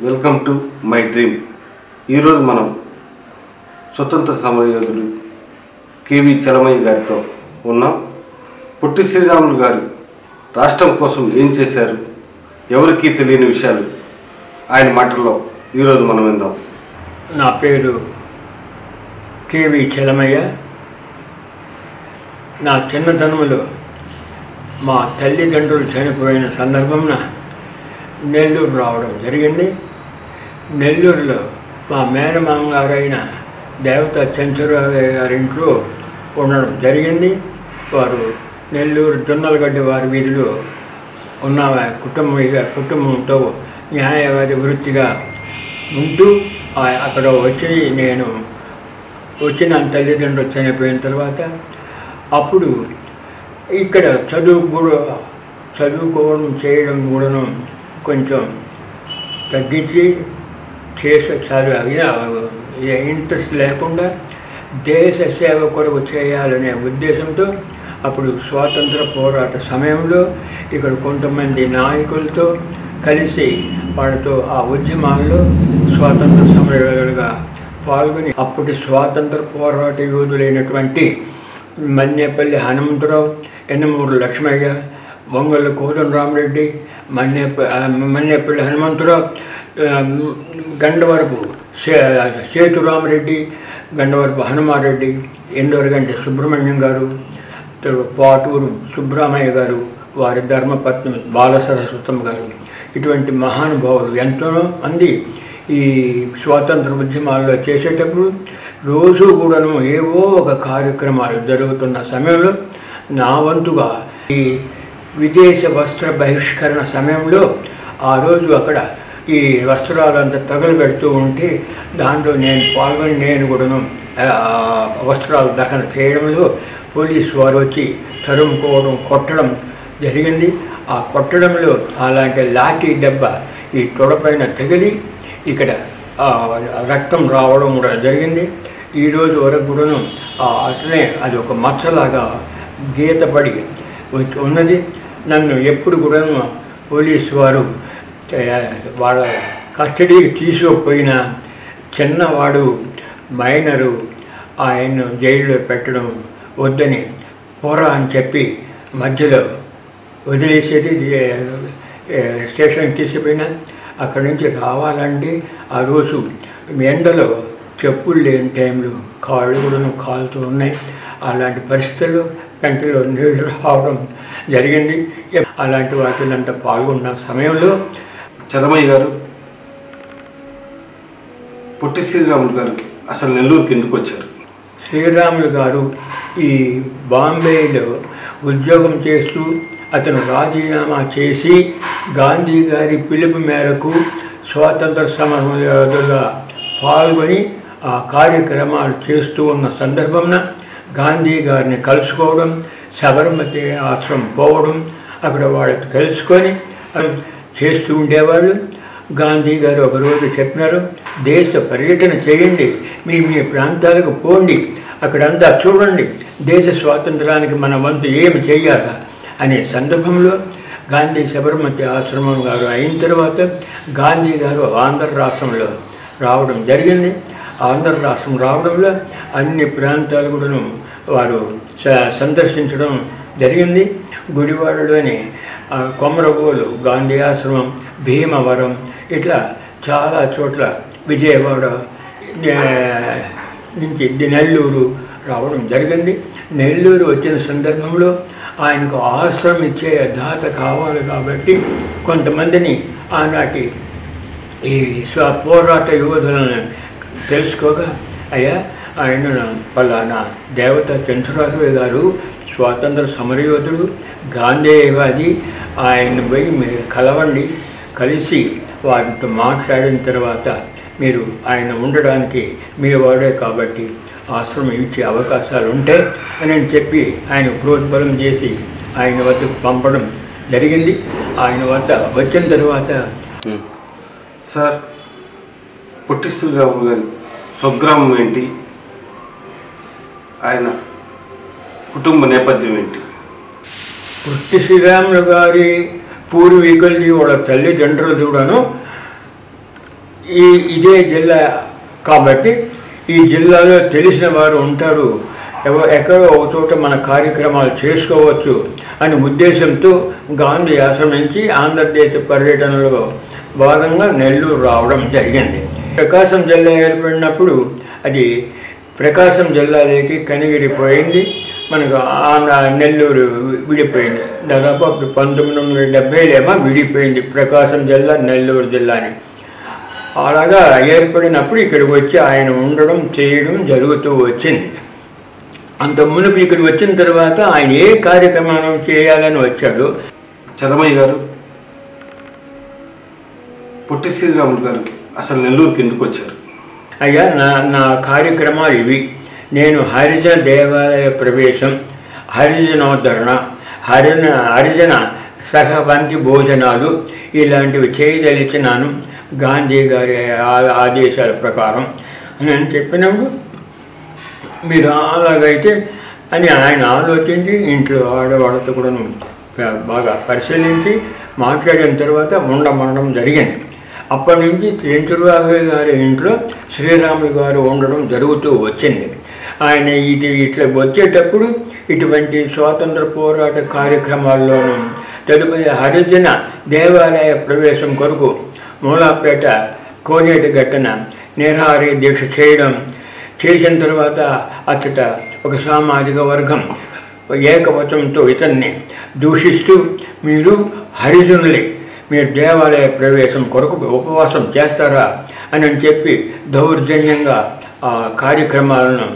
Welcome to my dream. ఈరోజు మనం స్వతంత్ర సమరయోధుడు కేవి చలమయ్య గారితో ఉన్నాం. పొట్టి శ్రీరాములు గారు రాష్ట్రం కోసం ఏం చేశారు, ఎవరికీ తెలియని విషయాలు ఆయన మాటల్లో ఈరోజు మనం విందాం. నా పేరు కేవి చలమయ్య. నా చిన్నతనంలో మా తల్లిదండ్రులు చనిపోయిన సందర్భంన నెల్లూరు రావడం జరిగింది. నెల్లూరులో మా మేనమామ గారైన దేవతా చంచరావు గారి ఇంట్లో ఉండడం జరిగింది. వారు నెల్లూరు జొన్నలగడ్డ వారి వీధిలో ఉన్న కుటుంబంతో న్యాయవాది వృత్తిగా ఉంటూ అక్కడ వచ్చి నేను వచ్చిన తల్లిదండ్రులు చనిపోయిన తర్వాత అప్పుడు ఇక్కడ చదువుకోవడం చేయడం కూడాను కొంచెం తగ్గించి ఇంట్రెస్ట్ లేకుండా దేశ సేవ కొరకు చేయాలనే ఉద్దేశంతో అప్పుడు స్వాతంత్ర పోరాట సమయంలో ఇక్కడ కొంతమంది నాయకులతో కలిసి వాళ్ళతో ఆ ఉద్యమాల్లో స్వాతంత్ర సమరయోధులుగా పాల్గొని అప్పటి స్వాతంత్ర పోరాట యోధులైనటువంటి మన్నేపల్లి హనుమంతరావు, ఎన్నమూరు లక్ష్మయ్య, వంగళ్ళ కోదండరామరెడ్డి, మన్నేపల్లి హనుమంతరావు, గండవరపు సేతురామరెడ్డి, గండవరపు హనుమారెడ్డి, ఎండవరగంటి సుబ్రహ్మణ్యం గారు, పాటూరు సుబ్రహ్మయ్య గారు, వారి ధర్మపత్ని బాలసరస్వతమ్మ గారు, ఇటువంటి మహానుభావులు ఎంతో మంది ఈ స్వాతంత్ర ఉద్యమాల్లో చేసేటప్పుడు రోజు కూడాను ఏవో ఒక కార్యక్రమాలు జరుగుతున్న సమయంలో నా వంతుగా ఈ విదేశ వస్త్ర బహిష్కరణ సమయంలో ఆ రోజు అక్కడ ఈ వస్త్రాలంతా తగలబెడుతూ ఉంటే దాంట్లో నేను పాల్గొని నేను కూడాను వస్త్రాలు దహన చేయడంలో పోలీసు వారు వచ్చి తరుముకోవడం కొట్టడం జరిగింది. ఆ కొట్టడంలో అలాంటి లాఠీ దెబ్బ ఈ తొడపైన తగిలి ఇక్కడ రక్తం రావడం కూడా జరిగింది. ఈరోజు వరకు కూడాను అట్లనే అది ఒక మచ్చలాగా గీతపడి ఉన్నది. నన్ను ఎప్పుడు కూడాను పోలీసు వారు వాళ్ళ కస్టడీకి తీసుకుపోయిన చిన్నవాడు మైనరు ఆయన్ను జైల్లో పెట్టడం వద్దని పోరా అని చెప్పి మధ్యలో వదిలేసేది. స్టేషన్కి తీసుకుపోయినా అక్కడి నుంచి రావాలంటే ఆ రోజు ఎండలో చెప్పులు లేని టైంలో కాళ్ళు కూడా కాలుతూ ఉన్నాయి. అలాంటి పరిస్థితుల్లో కంటిలో నీళ్ళు రావడం జరిగింది. అలాంటి వాటిలంతా పాల్గొన్న సమయంలో చలమయ్య గారు, పొట్టి శ్రీరాములు గారు అసలు నెల్లూరుకి ఎందుకు వచ్చారు? శ్రీరాములు గారు ఈ బాంబేలో ఉద్యోగం చేస్తూ అతను రాజీనామా చేసి గాంధీ గారి పిలుపు మేరకు స్వాతంత్ర సమరయోధులుగా పాల్గొని ఆ కార్యక్రమాలు చేస్తూ ఉన్న సందర్భంన గాంధీ గారిని కలుసుకోవడం, సబర్మతి ఆశ్రమం పోవడం, అక్కడ వాళ్ళతో కలుసుకొని చేస్తూ ఉండేవాళ్ళు. గాంధీ గారు ఒకరోజు చెప్పినారు, దేశ పర్యటన చేయండి, మీ ప్రాంతాలకు పోండి, అక్కడంతా చూడండి, దేశ స్వాతంత్రానికి మన వంతు ఏమి చేయాలా అనే సందర్భంలో గాంధీ సబర్మతి ఆశ్రమం గారు అయిన తర్వాత గాంధీ గారు ఆంధ్ర రాష్ట్రంలో రావడం జరిగింది. ఆంధ్ర రాష్ట్రం రావడంలో అన్ని ప్రాంతాలు కూడాను వారు సందర్శించడం జరిగింది. గుడివాడలోని కొమరగోలు గాంధీ ఆశ్రమం, భీమవరం, ఇట్లా చాలా చోట్ల, విజయవాడ నుంచి నెల్లూరు రావడం జరిగింది. నెల్లూరు వచ్చిన సందర్భంలో ఆయనకు ఆశ్రమం ఇచ్చే దాత కావాలి కాబట్టి కొంతమందిని ఆనాటి ఈ పోరాట యోధులను తెలుసుకోగా, అయ్యా ఆయన పలానా దేవతా చంద్రరాఘవ గారు స్వాతంత్ర సమరయోధుడు, గాంధేయవాది, ఆయన పోయి మీరు కలవండి, కలిసి వారితో మాట్లాడిన తర్వాత మీరు ఆయన ఉండడానికి మీ వాడే కాబట్టి ఆశ్రమం ఇచ్చే అవకాశాలు ఉంటాయి అని చెప్పి ఆయన ప్రోద్బలం చేసి ఆయన వద్దకు పంపడం జరిగింది. ఆయన వద్ద వచ్చిన తర్వాత సార్, పొట్టి శ్రీరాములు గారి స్వగ్రామం ఏంటి, ఆయన కుటుంబ నేపథ్యం ఏంటి? పొట్టి శ్రీరాములు గారి పూర్వీకులది వాళ్ళ తల్లిదండ్రులు కూడాను ఇదే జిల్లా కాబట్టి ఈ జిల్లాలో తెలిసిన వారు ఉంటారు, ఎక్కడో ఒక చోట మన కార్యక్రమాలు చేసుకోవచ్చు అనే ఉద్దేశంతో గాంధీ ఆశ్రమించి ఆంధ్రదేశ పర్యటనలో భాగంగా నెల్లూరు రావడం జరిగింది. ప్రకాశం జిల్లా ఏర్పడినప్పుడు అది ప్రకాశం జిల్లాలోకి కనిగిరిపోయింది. మనకు నెల్లూరు విడిపోయింది. దాదాపు అప్పుడు 1970 విడిపోయింది ప్రకాశం జిల్లా నెల్లూరు జిల్లాని. అలాగా ఏర్పడినప్పుడు ఇక్కడికి వచ్చి ఆయన ఉండడం చేయడం జరుగుతూ వచ్చింది. అంత మునుపు ఇక్కడికి వచ్చిన తర్వాత ఆయన ఏ కార్యక్రమం చేయాలని వచ్చాడు. చలమయ్య గారు, పొట్టి శ్రీరాములు గారు అసలు నెల్లూరుకి ఎందుకు వచ్చారు? అయ్యా, నా కార్యక్రమాలు ఇవి. నేను హరిజన దేవాలయ ప్రవేశం, హరిజనోద్ధరణ, హరిజన సహపంక్తి భోజనాలు ఇలాంటివి చేయదలిచినాను గాంధీ గారి ఆదేశాల ప్రకారం అని చెప్పినప్పుడు మీరు అలాగైతే అని ఆయన ఆలోచించి ఇంట్లో ఆడవాళ్ళతో కూడా బాగా పరిశీలించి మాట్లాడిన తర్వాత ఉండమనడం జరిగింది. అప్పటి నుంచి చెంచురాఘవయ్య గారి ఇంట్లో శ్రీరాములు గారు ఉండడం జరుగుతూ వచ్చింది. ఆయన ఇట్లా వచ్చేటప్పుడు ఇటువంటి స్వాతంత్ర పోరాట కార్యక్రమాల్లోనూ తదుపరి హరిజన దేవాలయ ప్రవేశం కొరకు మూలాపేట కోనేటి గట్టన నిరాహార దీక్ష చేసిన తర్వాత అచ్చట ఒక సామాజిక వర్గం ఏకవచనంతో ఇతన్ని దూషిస్తూ మీరు హరిజనులే, మీరు దేవాలయ ప్రవేశం కొరకు ఉపవాసం చేస్తారా అని చెప్పి దౌర్జన్యంగా ఆ కార్యక్రమాలను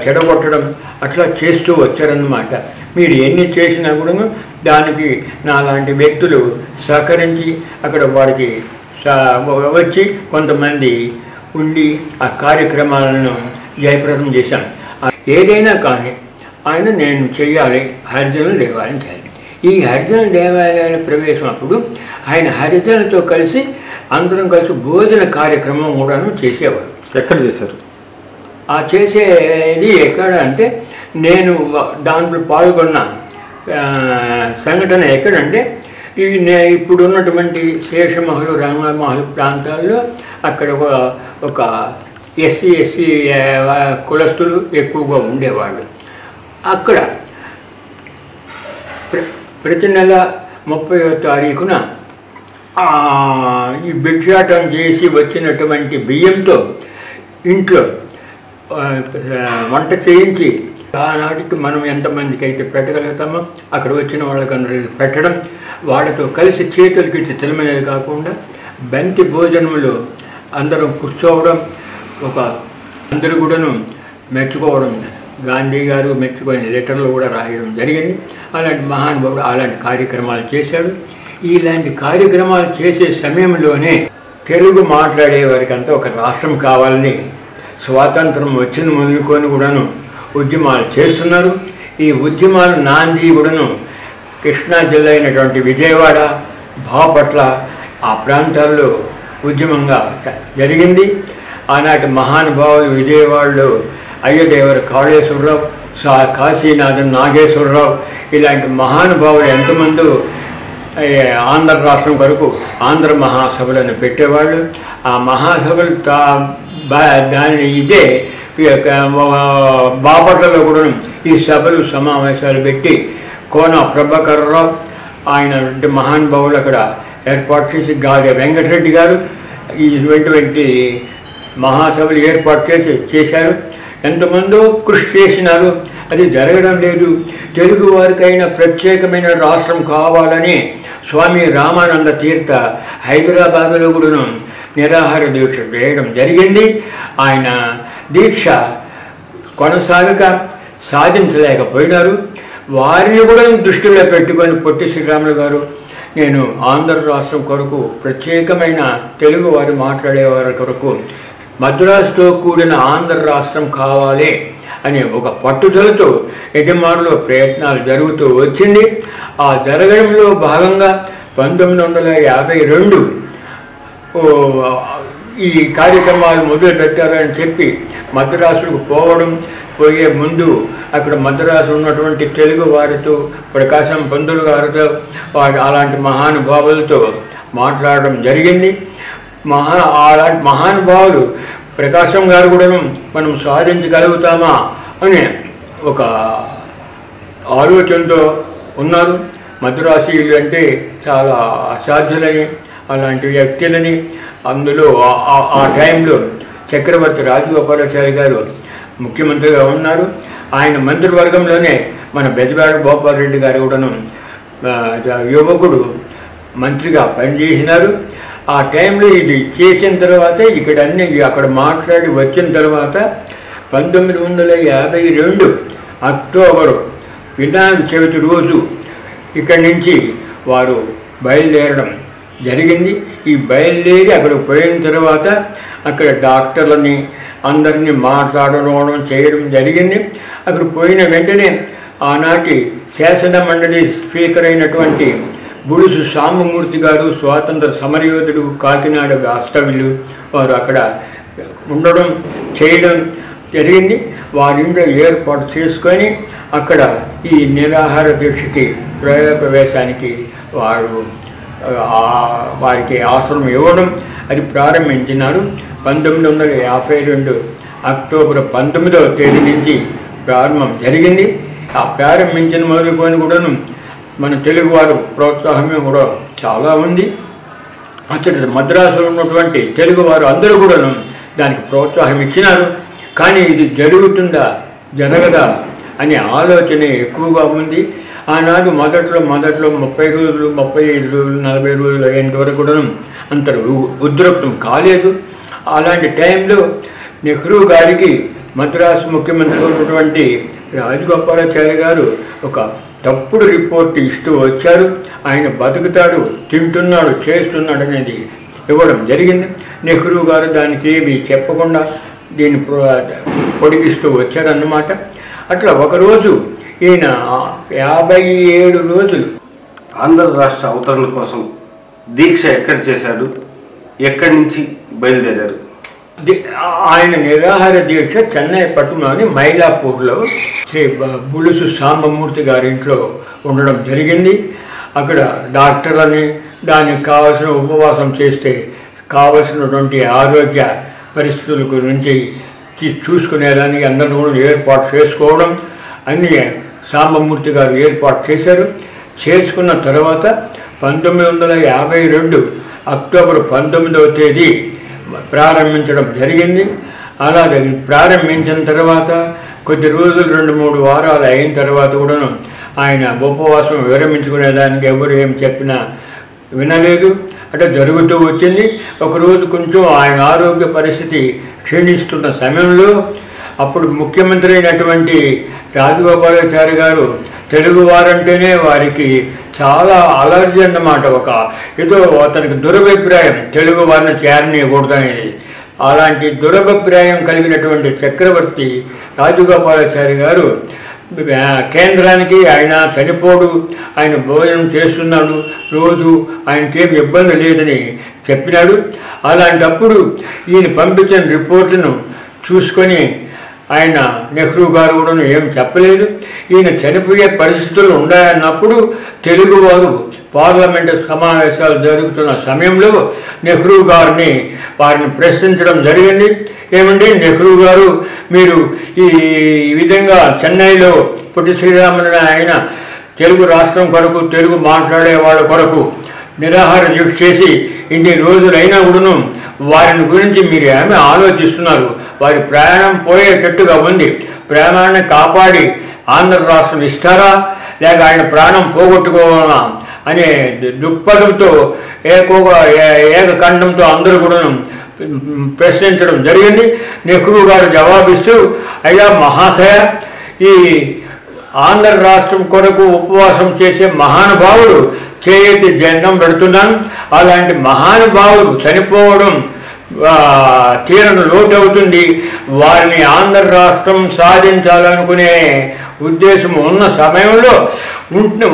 చెడగొట్టడం అట్లా చేస్తూ వచ్చారన్నమాట. మీరు ఎన్ని చేసినా కూడా దానికి నాలాంటి వ్యక్తులు సహకరించి అక్కడ వారికి వచ్చి కొంతమంది ఉండి ఆ కార్యక్రమాలను జయప్రదం చేశాం. ఏదైనా కానీ ఆయన నేను చేయాలి, హరిజనుల దేవాలయం చేయాలి. ఈ హరిజన దేవాలయాల ప్రవేశం అప్పుడు ఆయన హరిజనులతో కలిసి అందరం కలిసి భోజన కార్యక్రమం కూడాను చేసేవారు. ఎక్కడ చేశారు? ఆ చేసేది ఎక్కడ అంటే నేను దాంట్లో పాల్గొన్న సంఘటన ఎక్కడంటే ఇప్పుడు ఉన్నటువంటి శేషమహల్ రంగమహల్ ప్రాంతాల్లో అక్కడ ఒక ఎస్సీ కులస్తులు ఎక్కువగా ఉండేవాళ్ళు. అక్కడ ప్రతి నెల 30వ తారీఖున ఈ భిక్షాటం చేసి వచ్చినటువంటి బియ్యంతో ఇంట్లో వంట చేయించి ఆనాటికి మనం ఎంతమందికి అయితే పెట్టగలుగుతామో అక్కడ వచ్చిన వాళ్ళకందరికి పెట్టడం, వాళ్ళతో కలిసి చేతులకి తిలమనేది కాకుండా బంతి భోజనములు అందరం కూర్చోవడం, అందరూ కూడాను మెచ్చుకోవడం, గాంధీ గారు మెచ్చుకొని లెటర్లు కూడా రాయడం జరిగింది. అలాంటి మహానుభావుడు అలాంటి కార్యక్రమాలు చేశాడు. ఇలాంటి కార్యక్రమాలు చేసే సమయంలోనే తెలుగు మాట్లాడే వారికి అంతా ఒక రాష్ట్రం కావాలని స్వాతంత్రం వచ్చిన మొదలుకొని కూడాను ఉద్యమాలు చేస్తున్నారు. ఈ ఉద్యమాలు నాంది కూడాను కృష్ణా జిల్లా అయినటువంటి విజయవాడ, బాపట్ల ఆ ప్రాంతాల్లో ఉద్యమంగా జరిగింది. ఆనాటి మహానుభావులు విజయవాడలో అయ్యదేవర కాళేశ్వరరావు, కాశీనాథన్ నాగేశ్వరరావు ఇలాంటి మహానుభావులు ఎంతమంది ఆంధ్ర రాష్ట్రం వరకు ఆంధ్ర మహాసభలను పెట్టేవాళ్ళు. ఆ మహాసభలు దాని ఇదే బాపట్లలో కూడా ఈ సభలు సమావేశాలు పెట్టి కోన ప్రభాకర్రావు ఆయన మహానుభావులు అక్కడ ఏర్పాటు చేసి గాలి వెంకటరెడ్డి గారు ఇటువంటి మహాసభలు ఏర్పాటు చేశారు. ఎంతమందో కృషి చేసినారు, అది జరగడం లేదు. తెలుగు వారికైనా ప్రత్యేకమైన రాష్ట్రం కావాలని స్వామి రామానంద తీర్థ హైదరాబాదులో కూడా నిరాహార దీక్ష చేయడం జరిగింది. ఆయన దీక్ష కొనసాగక సాధించలేకపోయినారు. వారిని కూడా దృష్టిలో పెట్టుకొని పొట్టి శ్రీరాములు గారు నేను ఆంధ్ర రాష్ట్రం కొరకు ప్రత్యేకమైన తెలుగు వారు మాట్లాడేవారి కొరకు మద్రాసుతో కూడిన ఆంధ్ర రాష్ట్రం కావాలి అనే ఒక పట్టుదలతో యజమానులో ప్రయత్నాలు జరుగుతూ వచ్చింది. ఆ జరగడంలో భాగంగా 1952 ఈ కార్యక్రమాలు మొదలు పెట్టారని చెప్పి మద్రాసుకు పోయే ముందు అక్కడ మద్రాసు ఉన్నటువంటి తెలుగు వారితో ప్రకాశం పంతులు గారితో అలాంటి మహానుభావులతో మాట్లాడడం జరిగింది. అలాంటి మహానుభావులు ప్రకాశం గారు కూడా మనం సాధించగలుగుతామా అనే ఒక ఆలోచనతో ఉన్నారు. మధురాశీయులు అంటే చాలా అసాధ్యులని, అలాంటి వ్యక్తులని, అందులో ఆ టైంలో చక్రవర్తి రాజగోపాలాచారి గారు ముఖ్యమంత్రిగా ఉన్నారు. ఆయన మంత్రివర్గంలోనే మన బెజవాడ గోపాలరెడ్డి గారు కూడాను యువకుడు మంత్రిగా పనిచేసినారు. ఆ టైంలో ఇది చేసిన తర్వాత ఇక్కడ అన్ని అక్కడ మాట్లాడి వచ్చిన తర్వాత 1952 అక్టోబరు వినాయక చవితి రోజు ఇక్కడి నుంచి వారు బయలుదేరడం జరిగింది. ఈ బయలుదేరి అక్కడికి పోయిన తర్వాత అక్కడ డాక్టర్లని అందరినీ మాట్లాడడం చేయడం జరిగింది. అక్కడ పోయిన వెంటనే ఆనాటి శాసన మండలి స్పీకర్ అయినటువంటి బుడుసు సాంబమూర్తి గారు, స్వాతంత్ర సమరయోధుడు, కాకినాడ వాస్తవ్యులు, వారు అక్కడ ఉండడం చేయడం జరిగింది. వారింట్లో ఏర్పాటు చేసుకొని అక్కడ ఈ నిరాహార దీక్షకి ప్రవేశానికి వారికి ఆశ్రమం ఇవ్వడం అది ప్రారంభించినారు. 1952 అక్టోబర్ 19వ తేదీ నుంచి ప్రారంభం జరిగింది. ఆ ప్రారంభించిన మొదలుకొని కూడాను మన తెలుగువారు ప్రోత్సాహమే కూడా చాలా ఉంది. అచ్చట మద్రాసులో ఉన్నటువంటి తెలుగువారు అందరూ కూడాను దానికి ప్రోత్సాహం ఇచ్చినారు. కానీ ఇది జరుగుతుందా జరగదా అనే ఆలోచన ఎక్కువగా ఉంది. ఆనాడు మొదట్లో 30 రోజులు, 35 రోజులు, 40 రోజులు అయ్యేంత వరకు కూడా అంత ఉద్రిక్తం కాలేదు. అలాంటి టైంలో నెహ్రూ గారికి మద్రాసు ముఖ్యమంత్రిగా ఉన్నటువంటి రాజగోపాలాచారి గారు ఒక తప్పుడు రిపోర్ట్ ఇస్తూ వచ్చారు. ఆయన బతుకుతాడు, తింటున్నాడు, చేస్తున్నాడు అనేది ఇవ్వడం జరిగింది. నెహ్రూ గారు దానికి ఏమి చెప్పకుండా దీన్ని పొడిగిస్తూ వచ్చారన్నమాట. అట్లా ఒకరోజు ఈయన 57 రోజులు ఆంధ్ర రాష్ట్ర అవతరణ కోసం దీక్ష ఎక్కడ చేశాడు, ఎక్కడి నుంచి బయలుదేరారు? ఆయన నిరాహార దీక్ష చెన్నై పట్టణంలోని మైలాపూర్లో శ్రీ బులుసు సాంబమూర్తి గారింట్లో ఉండడం జరిగింది. అక్కడ డాక్టర్లని దానికి కావాల్సిన ఉపవాసం చేస్తే కావలసినటువంటి ఆరోగ్య పరిస్థితుల గురించి చూసుకునేదానికి అందరూ కూడా ఏర్పాటు చేసుకోవడం అన్నీ సాంబమూర్తి గారు ఏర్పాటు చేశారు. చేసుకున్న తర్వాత 1952 అక్టోబర్ 19వ తేదీ ప్రారంభించడం జరిగింది. అలాగే ప్రారంభించిన తర్వాత కొద్ది రోజులు 2-3 వారాలు అయిన తర్వాత కూడాను ఆయన ఉపవాసం విరమించుకునేదానికి ఎవరు ఏం చెప్పినా వినలేదు. అట్లా జరుగుతూ వచ్చింది. ఒకరోజు కొంచెం ఆయన ఆరోగ్య పరిస్థితి క్షీణిస్తున్న సమయంలో అప్పుడు ముఖ్యమంత్రి అయినటువంటి రాజగోపాలాచారి గారు తెలుగువారంటేనే వారికి చాలా అలర్జీ అన్నమాట. ఏదో అతనికి దురభిప్రాయం, తెలుగు వారిని చేరనీయకూడదనేది. అలాంటి దురభిప్రాయం కలిగినటువంటి చక్రవర్తి రాజగోపాలాచారి గారు కేంద్రానికి ఆయన చనిపోడు, ఆయన భోజనం చేస్తున్నాడు, రోజు ఆయనకేం ఇబ్బంది లేదని చెప్పినాడు. అలాంటప్పుడు ఈయన పంపించిన రిపోర్టును చూసుకొని ఆయన నెహ్రూ గారు కూడా ఏం చెప్పలేదు. ఈయన చనిపోయే పరిస్థితులు ఉన్నాయన్నప్పుడు తెలుగువారు పార్లమెంటు సమావేశాలు జరుగుతున్న సమయంలో నెహ్రూ గారిని వారిని ప్రశ్నించడం జరిగింది. ఏమంటే నెహ్రూ గారు, మీరు ఈ విధంగా చెన్నైలో పొట్టి శ్రీరాములు ఆయన తెలుగు రాష్ట్రం కొరకు, తెలుగు మాట్లాడే వాళ్ళ కొరకు నిరాహార దీక్ష చేసి ఇన్ని రోజులైనా కూడాను వారిని గురించి మీరు ఏమి ఆలోచిస్తున్నారు? వారి ప్రాణం పోయేటట్టుగా ఉంది. ప్రాణాన్ని కాపాడి ఆంధ్ర రాష్ట్రం ఇస్తారా, లేక ఆయన ప్రాణం పోగొట్టుకోవాలా అనే దృక్పథంతో ఏకకంఠంతో అందరూ కూడాను ప్రశ్నించడం జరిగింది. నెహ్రూ గారు జవాబిస్తూ, అయ్యా మహాశయ, ఈ ఆంధ్ర రాష్ట్రం కొరకు ఉపవాసం చేసే మహానుభావుడు చేయెత్తి జెండం పెడుతున్నాను. అలాంటి మహానుభావుడు చనిపోవడం తీరని లోటు అవుతుంది. వారిని ఆంధ్ర రాష్ట్రం సాధించాలనుకునే ఉద్దేశం ఉన్న సమయంలో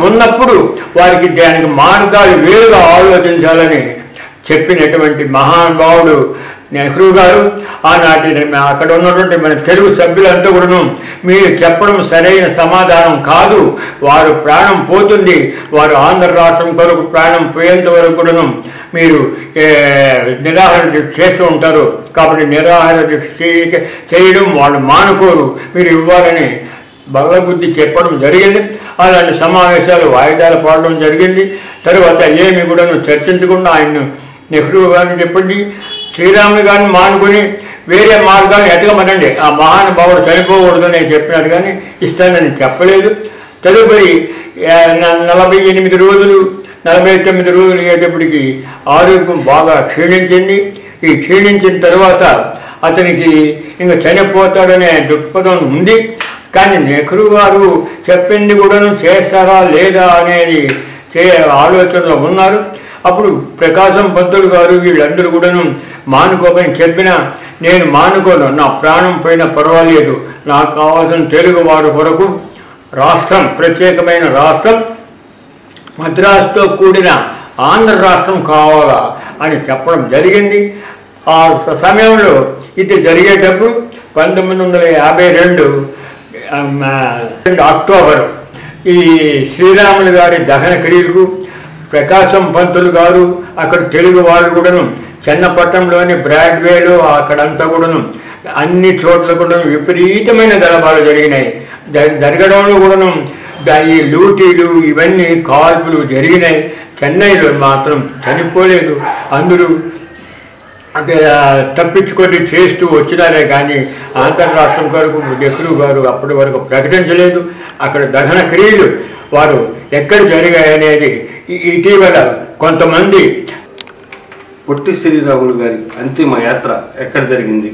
ఉన్నప్పుడు వారికి దానికి మార్గాలు వేరుగా ఆలోచించాలని చెప్పినటువంటి మహానుభావుడు నెహ్రూ గారు ఆనాటి అక్కడ ఉన్నటువంటి మన తెలుగు సభ్యులంతా కూడాను మీరు చెప్పడం సరైన సమాధానం కాదు, వారు ప్రాణం పోతుంది, వారు ఆంధ్ర రాష్ట్రం కొరకు ప్రాణం పోయేంత వరకు కూడాను మీరు నిరాహార దీక్ష చేస్తూ ఉంటారు, కాబట్టి నిరాహార దీక్ష చేయడం వాళ్ళు మానుకోరు, మీరు ఇవ్వాలని బల్లగుద్ది చెప్పడం జరిగింది. అలాంటి సమావేశాలు వాయిదాలు పడడం జరిగింది. తర్వాత ఏమి కూడా చర్చించకుండా ఆయన నెహ్రూ గారిని చెప్పండి, శ్రీరాములు గారిని మానుకొని వేరే మార్గాన్ని ఎతకమనండి, ఆ మహానుభావుడు చనిపోకూడదని చెప్పినారు కానీ ఇస్తానని చెప్పలేదు. తదుపరి 48 రోజులు 49 రోజులు అయ్యేటప్పటికి ఆరోగ్యం బాగా క్షీణించింది. ఈ క్షీణించిన తర్వాత అతనికి ఇంకా చనిపోతాడనే దృక్పథం ఉంది. కానీ నెహ్రూ గారు చెప్పింది కూడాను చేస్తారా లేదా అనేది ఆలోచనలో ఉన్నారు. అప్పుడు ప్రకాశం పంతులు గారు వీళ్ళందరూ కూడాను మానుకోమని చెప్పినా నేను మానుకోను, నా ప్రాణం పోయినా పర్వాలేదు, నాకు కావాల్సిన తెలుగు వారి కొరకు రాష్ట్రం, ప్రత్యేకమైన రాష్ట్రం, మద్రాసుతో కూడిన ఆంధ్ర రాష్ట్రం కావాలా అని చెప్పడం జరిగింది. ఆ సమయంలో ఇది జరిగేటప్పుడు 1952 అక్టోబర్ ఈ శ్రీరాములు గారి దహన క్రియలకు ప్రకాశం పంతులు గారు అక్కడ తెలుగు వాళ్ళు కూడాను చెన్నపట్నంలోని బ్రాడ్వేలో అక్కడంతా కూడాను అన్ని చోట్ల కూడాను విపరీతమైన గలభాలు జరిగినాయి. జరగడంలో కూడాను ఈ లూటీలు ఇవన్నీ కాల్పులు జరిగినాయి. చెన్నైలో మాత్రం చనిపోలేదు, అందరూ అదే తప్పించుకొని చేస్తూ వచ్చినారే కానీ ఆంధ్ర రాష్ట్రం కొరకు నెహ్రూ గారు అప్పటి వరకు ప్రకటించలేదు. అక్కడ దహన క్రియలు వారు ఎక్కడ జరిగాయనేది ఇటీవల కొంతమంది పొట్టి శ్రీరాములు గారి అంతిమ యాత్ర ఎక్కడ జరిగింది?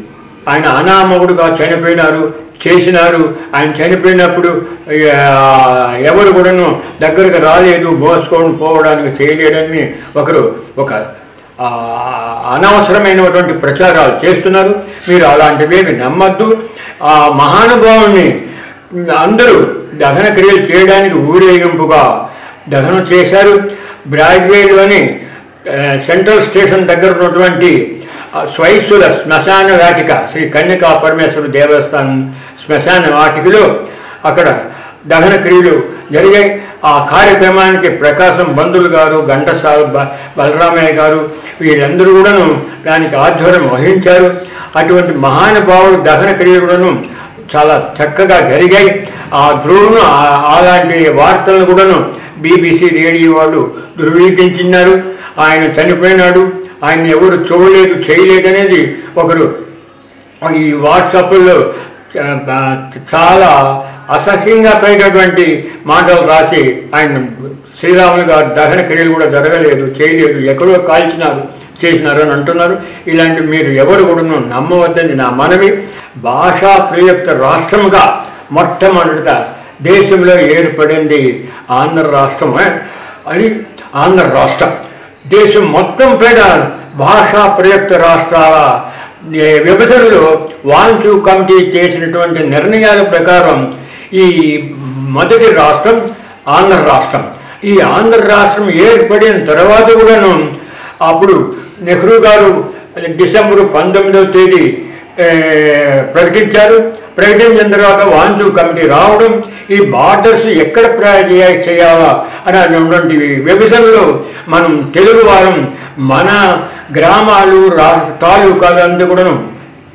ఆయన అనామకుడుగా చనిపోయినారు చేసినారు. ఆయన చనిపోయినప్పుడు ఎవరు కూడాను దగ్గరకు రాలేదు, మోసుకొని పోవడానికి చేయలేడని ఒక అనవసరమైనటువంటి ప్రచారాలు చేస్తున్నారు. మీరు అలాంటివేమి నమ్మద్దు. ఆ మహానుభావుని అందరూ దహన క్రియలు చేయడానికి ఊరేగింపుగా దహనం చేశారు. బ్రాడ్వేలోని సెంట్రల్ స్టేషన్ దగ్గర ఉన్నటువంటి స్వైసుల శ్మశాన వాటిక, శ్రీ కన్యకా పరమేశ్వర దేవస్థానం శ్మశాన వాటికలో అక్కడ దహన క్రియలు జరిగాయి. ఆ కార్యక్రమానికి ప్రకాశం బంధువులు గారు, ఘంటసాల బలరామయ్య గారు వీళ్ళందరూ కూడాను దానికి ఆధ్వర్యం వహించారు. అటువంటి మహానుభావుడు దహన క్రియలు కూడాను చాలా చక్కగా జరిగాయి. ఆ ధ్రువును అలాంటి వార్తలను కూడాను BBC రేడియో వాళ్ళు ధృవీకరించినారు. ఆయన చనిపోయినాడు, ఆయన ఎవరు చూడలేదు చేయలేదనేది ఒకరు ఈ వాట్సాప్లో చాలా అసహ్యంగా పైనటువంటి మాటలు రాసి ఆయన శ్రీరాములు గారు దహన క్రియలు కూడా జరగలేదు, చేయలేదు, ఎక్కడో కాల్చినారు, చేసినారు అని అంటున్నారు. ఇలాంటి మీరు ఎవరు కూడా నమ్మవద్దని నా మనవి. భాషా ప్రయుక్త రాష్ట్రంగా మొట్టమొదట దేశంలో ఏర్పడింది ఆంధ్ర రాష్ట్రమే. అది ఆంధ్ర రాష్ట్రం దేశం మొత్తం పైన భాషా ప్రయుక్త రాష్ట్రాల విభజనలో వాంచు కమిటీ చేసినటువంటి నిర్ణయాల ప్రకారం ఈ మొదటి రాష్ట్రం ఆంధ్ర రాష్ట్రం. ఈ ఆంధ్ర రాష్ట్రం ఏర్పడిన తర్వాత కూడాను అప్పుడు నెహ్రూ గారు డిసెంబర్ 19వ తేదీ ప్రకటించారు. ప్రకటించిన తర్వాత వాంచు కమిటీ రావడం, ఈ బార్డర్స్ ఎక్కడ చేయాలా అని అటువంటి విభజనలో మనం తెలుగు వారం మన గ్రామాలు తాలూకాలు అంతా కూడాను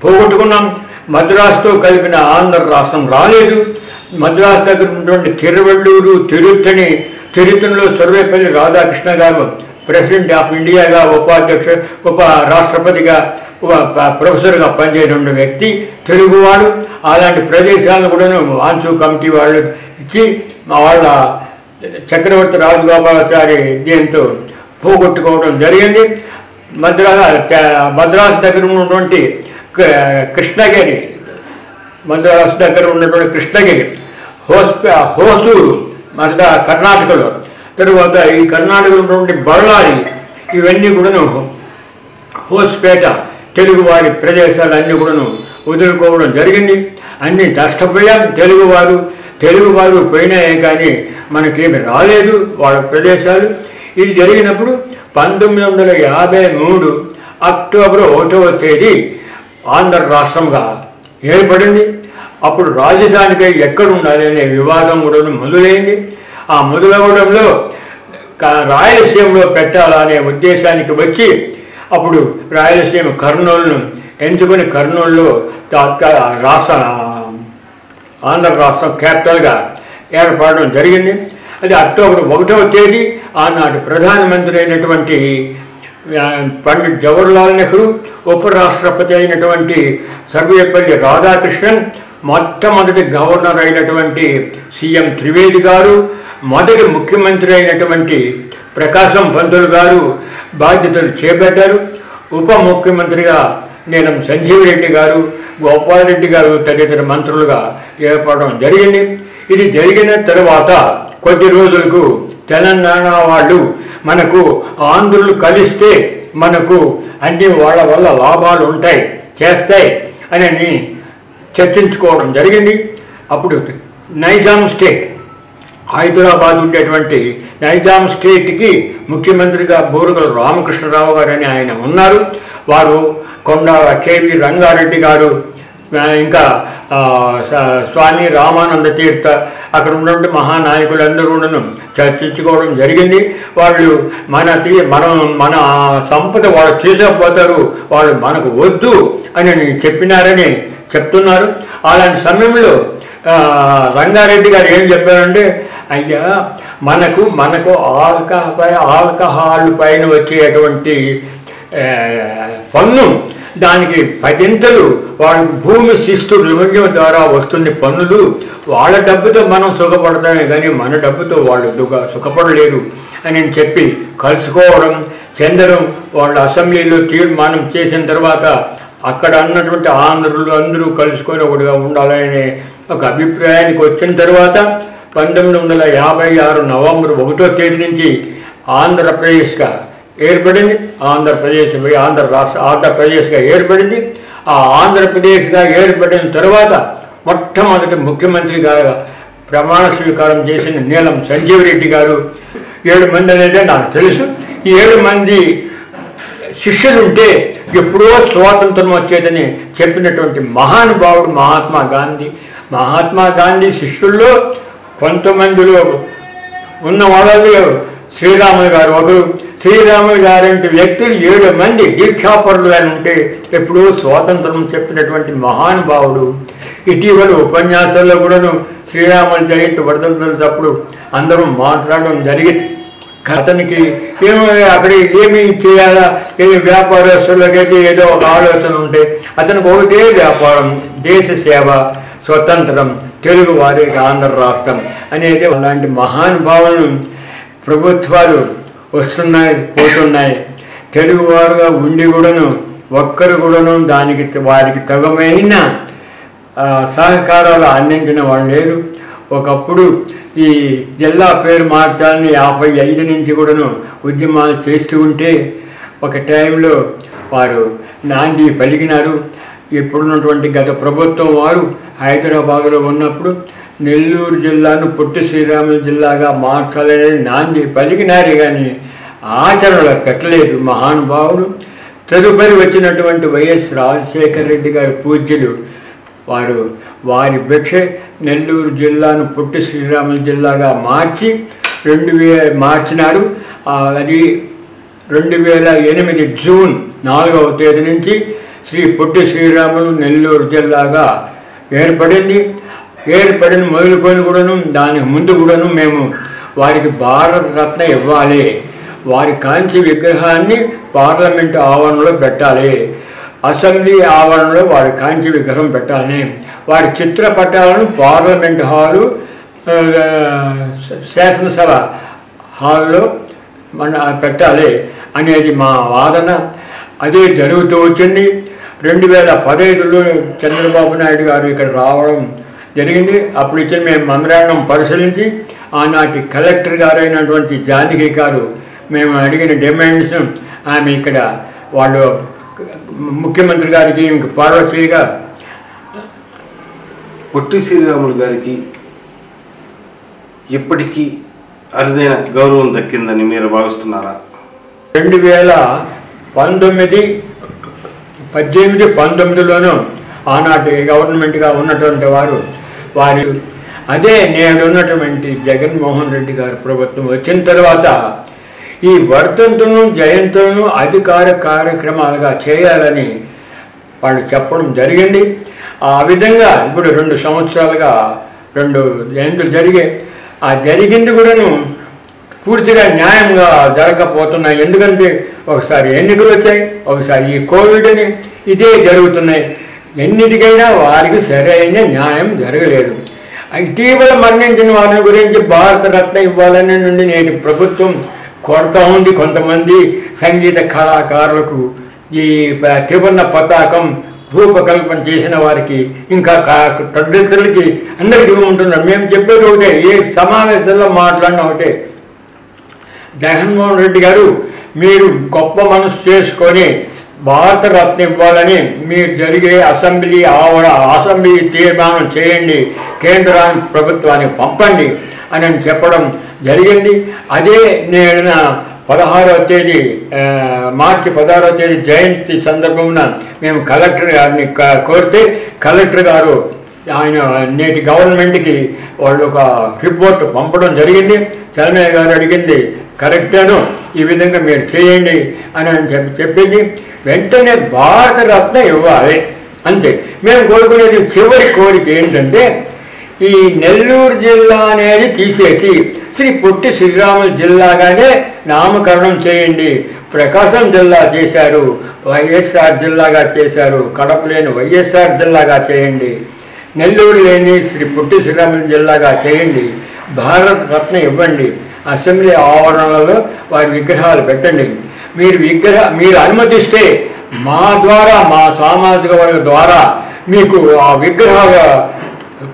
పోగొట్టుకున్నాం. మద్రాసుతో కలిపిన ఆంధ్ర రాష్ట్రం రాలేదు. మద్రాసు దగ్గర ఉన్నటువంటి తిరువెళ్ళూరు, తిరుత్తణిలో సర్వేపల్లి రాధాకృష్ణ గారు ప్రెసిడెంట్ ఆఫ్ ఇండియాగా ఉప రాష్ట్రపతిగా ప్రొఫెసర్గా పనిచేసిన వ్యక్తి తెలుగువాడు. అలాంటి ప్రదేశాలను కూడా వాంచు కమిటీ వాళ్ళు ఇచ్చి వాళ్ళ చక్రవర్తి రాజగోపాలాచారి దీంతో పోగొట్టుకోవడం జరిగింది. మద్రాసు దగ్గర ఉన్నటువంటి కృష్ణగిరి, మద్రాసు దగ్గర ఉన్నటువంటి కృష్ణగిరి, హోసూరు కర్ణాటకలో, తరువాత ఈ కర్ణాటకలో ఉన్నటువంటి బళ్ళారి, ఇవన్నీ కూడాను హోస్పేట తెలుగువారి ప్రదేశాలన్నీ కూడాను వదులుకోవడం జరిగింది. అన్నీ నష్టపోయాం. తెలుగువారు పోయినాయే కానీ మనకేమి రాలేదు వాళ్ళ ప్రదేశాలు. ఇది జరిగినప్పుడు 1953 అక్టోబర్ 1వ తేదీ ఆంధ్ర రాష్ట్రంగా ఏర్పడింది. అప్పుడు రాజధానికి ఎక్కడ ఉండాలి అనే వివాదం కూడా మొదలైంది. ఆ మొదలవడంలో రాయలసీమలో పెట్టాలనే ఉద్దేశానికి వచ్చి అప్పుడు రాయలసీమ కర్నూలును ఎంచుకొని కర్నూలులో ఆంధ్ర రాష్ట్రం క్యాపిటల్గా ఏర్పడడం జరిగింది. అది అక్టోబర్ 1వ తేదీ ఆనాటి ప్రధానమంత్రి అయినటువంటి పండిట్ జవహర్లాల్ నెహ్రూ, ఉపరాష్ట్రపతి అయినటువంటి సర్వేపల్లి రాధాకృష్ణన్, మొట్టమొదటి గవర్నర్ అయినటువంటి సీఎం త్రివేది గారు, మొదటి ముఖ్యమంత్రి అయినటువంటి ప్రకాశం పంతులు గారు బాధ్యతలు చేపట్టారు. ఉప ముఖ్యమంత్రిగా నీలం సంజీవరెడ్డి గారు, గోపాలరెడ్డి గారు తదితర మంత్రులుగా ఏర్పడడం జరిగింది. ఇది జరిగిన తర్వాత కొద్ది రోజులకు తెలంగాణ వాళ్ళు మనకు ఆంధ్రులు కలిస్తే మనకు అన్ని వాళ్ళ వల్ల లాభాలు ఉంటాయి చేస్తాయి అని చర్చించుకోవడం జరిగింది. అప్పుడు నైజాం స్టేట్, హైదరాబాద్ ఉండేటువంటి నైజాం స్టేట్కి ముఖ్యమంత్రిగా బూరుగుల రామకృష్ణరావు గారు అని ఆయన ఉన్నారు. వారు కొండ కేవి రంగారెడ్డి గారు, ఇంకా స్వామి రామానంద తీర్థ, అక్కడ ఉన్నటువంటి మహానాయకులందరూ చర్చించుకోవడం జరిగింది. వాళ్ళు మన సంపద వాళ్ళు తీసుకుపోతారు, వాళ్ళు మనకు వద్దు అని చెప్పినారని చెప్తున్నారు. అలాంటి సమయంలో రంగారెడ్డి గారు ఏం చెప్పారంటే, అయ్యా మనకు ఆల్కహాల్ పైన వచ్చేటువంటి పన్ను, దానికి 10 వాళ్ళ భూమి శిస్తు రెవెన్యూ ద్వారా వస్తుంది పన్నులు, వాళ్ళ డబ్బుతో మనం సుఖపడతామే కానీ మన డబ్బుతో వాళ్ళు సుఖపడలేరు అని చెప్పి కలుసుకోవడం చెందడం. వాళ్ళ అసెంబ్లీలో తీర్మానం చేసిన తర్వాత అక్కడ అన్నటువంటి ఆంధ్రులు అందరూ కలుసుకొని ఒకటిగా ఉండాలనే ఒక అభిప్రాయానికి వచ్చిన తర్వాత 1956 నవంబర్ 1వ తేదీ నుంచి ఆంధ్రప్రదేశ్గా ఏర్పడింది. ఆంధ్రప్రదేశ్గా ఏర్పడింది. ఆ ఆంధ్రప్రదేశ్గా ఏర్పడిన తర్వాత మొట్టమొదటి ముఖ్యమంత్రిగా ప్రమాణ స్వీకారం చేసిన నీలం సంజీవరెడ్డి గారు. 7 మంది అనేది నాకు తెలుసు. ఈ 7 మంది శిష్యులుంటే ఎప్పుడో స్వాతంత్రం వచ్చేదని చెప్పినటువంటి మహానుభావుడు మహాత్మా గాంధీ శిష్యుల్లో కొంతమందిలో ఉన్న వాళ్ళలో శ్రీరాములు గారు ఒకరు. శ్రీరాములు గారంటి వ్యక్తులు 7 మంది దీక్షాపరులు అని ఉంటే ఎప్పుడూ స్వాతంత్రం చెప్పినటువంటి మహానుభావుడు. ఇటీవల ఉపన్యాసాల్లో కూడాను శ్రీరాముల జయంతి వర్ధంతులప్పుడు అందరూ మాట్లాడడం జరిగింది. అతనికి అక్కడ ఏమి చేయాలా, ఏమి వ్యాపారస్తులకైతే ఏదో ఒక ఆలోచన ఉంటే అతనికి ఒకటే వ్యాపారం, దేశ సేవ, స్వతంత్రం, తెలుగు వారికి ఆంధ్ర రాష్ట్రం అనేది. అలాంటి మహానుభావులను ప్రభుత్వాలు వస్తున్నాయి పోతున్నాయి. తెలుగువారుగా ఉండి కూడాను ఒక్కరు కూడాను వారికి తగమైన సహకారాలు అందించిన వాళ్ళు లేరు. ఒకప్పుడు ఈ జిల్లా పేరు మార్చాలని 55 నుంచి కూడాను ఉద్యమాలు చేస్తూ ఉంటే ఒక టైంలో వారు నాంది పలికినారు. ఇప్పుడున్నటువంటి గత ప్రభుత్వం వారు హైదరాబాదులో ఉన్నప్పుడు నెల్లూరు జిల్లాను పొట్టి శ్రీరాములు జిల్లాగా మార్చాలనేది నాంది పలికినారే కానీ ఆచరణలో పెట్టలేదు మహానుభావుడు. తదుపరి వచ్చినటువంటి వైఎస్ రాజశేఖర రెడ్డి గారి పూజ్యులు వారి భిక్ష నెల్లూరు జిల్లాను పొట్టి శ్రీరాములు జిల్లాగా మార్చినారు. అది 2008 జూన్ 4వ తేదీ నుంచి శ్రీ పొట్టి శ్రీరాములు నెల్లూరు జిల్లాగా ఏర్పడిన మొదలుకొని కూడాను దానికి ముందు కూడాను మేము వారికి భారత రత్న ఇవ్వాలి, వారి కాంచి విగ్రహాన్ని పార్లమెంటు ఆవరణలో పెట్టాలి, అసెంబ్లీ ఆవరణలో వారి కాంచి విగ్రహం పెట్టాలని, వారి చిత్రపటాలను పార్లమెంట్ హాలు, శాసనసభ హాల్లో పెట్టాలి అనేది మా వాదన. అదే జరుగుతూ వచ్చింది. 2015లో చంద్రబాబు నాయుడు గారు ఇక్కడ రావడం జరిగింది. అప్పుడు ఇచ్చిన మేము మెమరాండం పరిశీలించి ఆనాటి కలెక్టర్ గారైనటువంటి జానకి గారు మేము అడిగిన డిమాండ్స్ ఆమె ఇక్కడ వాళ్ళు ముఖ్యమంత్రి గారికి ఇంక ఫార్వర్డ్ చేయగా పొట్టి శ్రీరాములు గారికి ఇప్పటికీ అరుదైన గౌరవం దక్కిందని మీరు భావిస్తున్నారా? 2019 18, 19లోనూ ఆనాటి గవర్నమెంట్గా ఉన్నటువంటి వారు అదే నేడు ఉన్నటువంటి జగన్మోహన్ రెడ్డి గారి ప్రభుత్వం వచ్చిన తర్వాత ఈ వర్ధంతులను జయంతులను అధికార కార్యక్రమాలుగా చేయాలని వాళ్ళు చెప్పడం జరిగింది. ఆ విధంగా ఇప్పుడు 2 సంవత్సరాలుగా 2 జయంతులు జరిగాయి. ఆ జరిగింది కూడాను పూర్తిగా న్యాయంగా జరగకపోతున్నాయి. ఎందుకంటే ఒకసారి ఎన్నికలు వచ్చాయి, ఒకసారి ఈ కోవిడ్ అని ఇదే జరుగుతున్నాయి. ఎన్నిటికైనా వారికి సరైన న్యాయం జరగలేదు. ఇటీవల మరణించిన వారి గురించి భారతరత్న ఇవ్వాలని నుండి నేటి ప్రభుత్వం కొడతా ఉంది. కొంతమంది సంగీత కళాకారులకు ఈ త్రివర్ణ పతాకం రూపకల్పన చేసిన వారికి ఇంకా తదితరులకి అందరికీ ఉంటున్నారు. మేము చెప్పేది ఒకటే, ఏ సమావేశంలో మాట్లాడిన ఒకటే, జగన్మోహన్ రెడ్డి గారు మీరు గొప్ప మనసు చేసుకొని భారతరత్న ఇవ్వాలని మీరు జరిగే అసెంబ్లీ తీర్మానం చేయండి, కేంద్ర ప్రభుత్వానికి పంపండి అని చెప్పడం జరిగింది. అదే నేడున 16వ తేదీ మార్చి 16వ తేదీ జయంతి సందర్భమున మేము కలెక్టర్ గారిని కోరితే కలెక్టర్ గారు ఆయన నేటి గవర్నమెంట్కి వాళ్ళు ఒక రిపోర్ట్ పంపడం జరిగింది. చలమయ్య గారు అడిగింది కరెక్టేను, ఈ విధంగా మీరు చేయండి అని చెప్పింది. వెంటనే భారతరత్న ఇవ్వాలి అంతే. మేము కోరుకునేది చివరి కోరిక ఏంటంటే ఈ నెల్లూరు జిల్లా అనేది తీసేసి శ్రీ పొట్టి శ్రీరాములు జిల్లాగానే నామకరణం చేయండి. ప్రకాశం జిల్లా చేశారు, వైఎస్ఆర్ జిల్లాగా చేశారు, కడప లేని వైఎస్ఆర్ జిల్లాగా చేయండి, నెల్లూరు లేని శ్రీ పొట్టి శ్రీరాములు జిల్లాగా చేయండి, భారతరత్న ఇవ్వండి, అసెంబ్లీ ఆవరణలో వారి విగ్రహాలు పెట్టండి. మీరు అనుమతిస్తే మా ద్వారా, మా సామాజిక వర్గ ద్వారా మీకు ఆ విగ్రహాల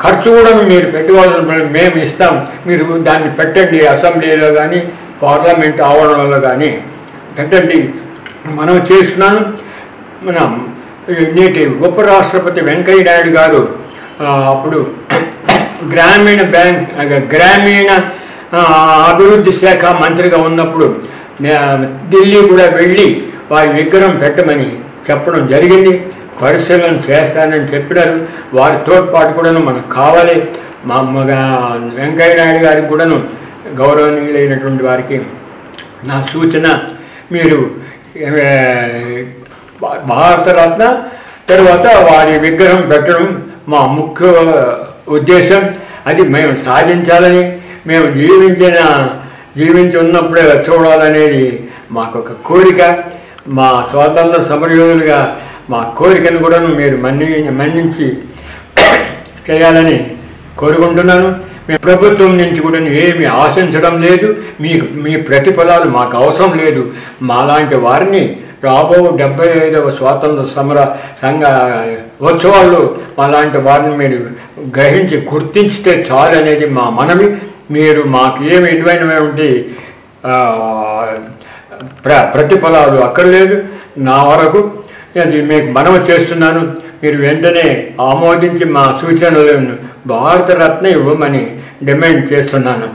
ఖర్చు కూడా మీరు పెట్టుకోవాలని మేము ఇస్తాం, మీరు దాన్ని పెట్టండి, అసెంబ్లీలో కానీ పార్లమెంట్ ఆవరణలో కానీ పెట్టండి మనం చేస్తున్నాను. మన నేటి ఉపరాష్ట్రపతి వెంకయ్య నాయుడు గారు అప్పుడు గ్రామీణ అభివృద్ధి శాఖ మంత్రిగా ఉన్నప్పుడు ఢిల్లీ కూడా వెళ్ళి వారి విగ్రహం పెట్టమని చెప్పడం జరిగింది. పరిశీలన చేస్తానని చెప్పినారు. వారి తోడ్పాటు కూడాను మనకు కావాలి. మా వెంకయ్య నాయుడు గారికి కూడాను గౌరవనీయులైనటువంటి వారికి నా సూచన, మీరు భారతరత్న తర్వాత వారి విగ్రహం పెట్టడం మా ముఖ్య ఉద్దేశం. అది మేము సాధించాలని, మేము జీవించి ఉన్నప్పుడే చూడాలనేది మాకొక కోరిక. మా స్వాతంత్ర సమరయోధులుగా మా కోరికను కూడా మీరు మన్నించి చేయాలని కోరుకుంటున్నాను. మేము ప్రభుత్వం నుంచి కూడా ఏమి ఆశించడం లేదు. మీ ప్రతిఫలాలు మాకు అవసరం లేదు. మాలాంటి వారిని రాబో 75వ స్వాతంత్ర సమర సంఘ ఉత్సవాల్లో మాలాంటి వారిని మీరు గ్రహించి గుర్తించితే చాలు అనేది మా మనవి. మీరు మాకు ఏమి ఇటువంటి ప్రతిఫలాలు అక్కర్లేదు. నా వరకు అది మీకు మనవి చేస్తున్నాను. మీరు వెంటనే ఆమోదించి మా సూచనలను భారతరత్న ఇవ్వమని డిమాండ్ చేస్తున్నాను.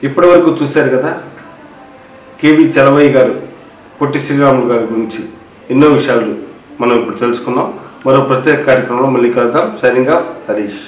ఇప్పటి వరకు చూశారు కదా, కేవి చలమయ్య గారు పొట్టి శ్రీరాములు గారి గురించి ఎన్నో విషయాలు మనం ఇప్పుడు తెలుసుకున్నాం. మరో ప్రత్యేక కార్యక్రమంలో మళ్ళీ కలుద్దాం. Signing off Harish.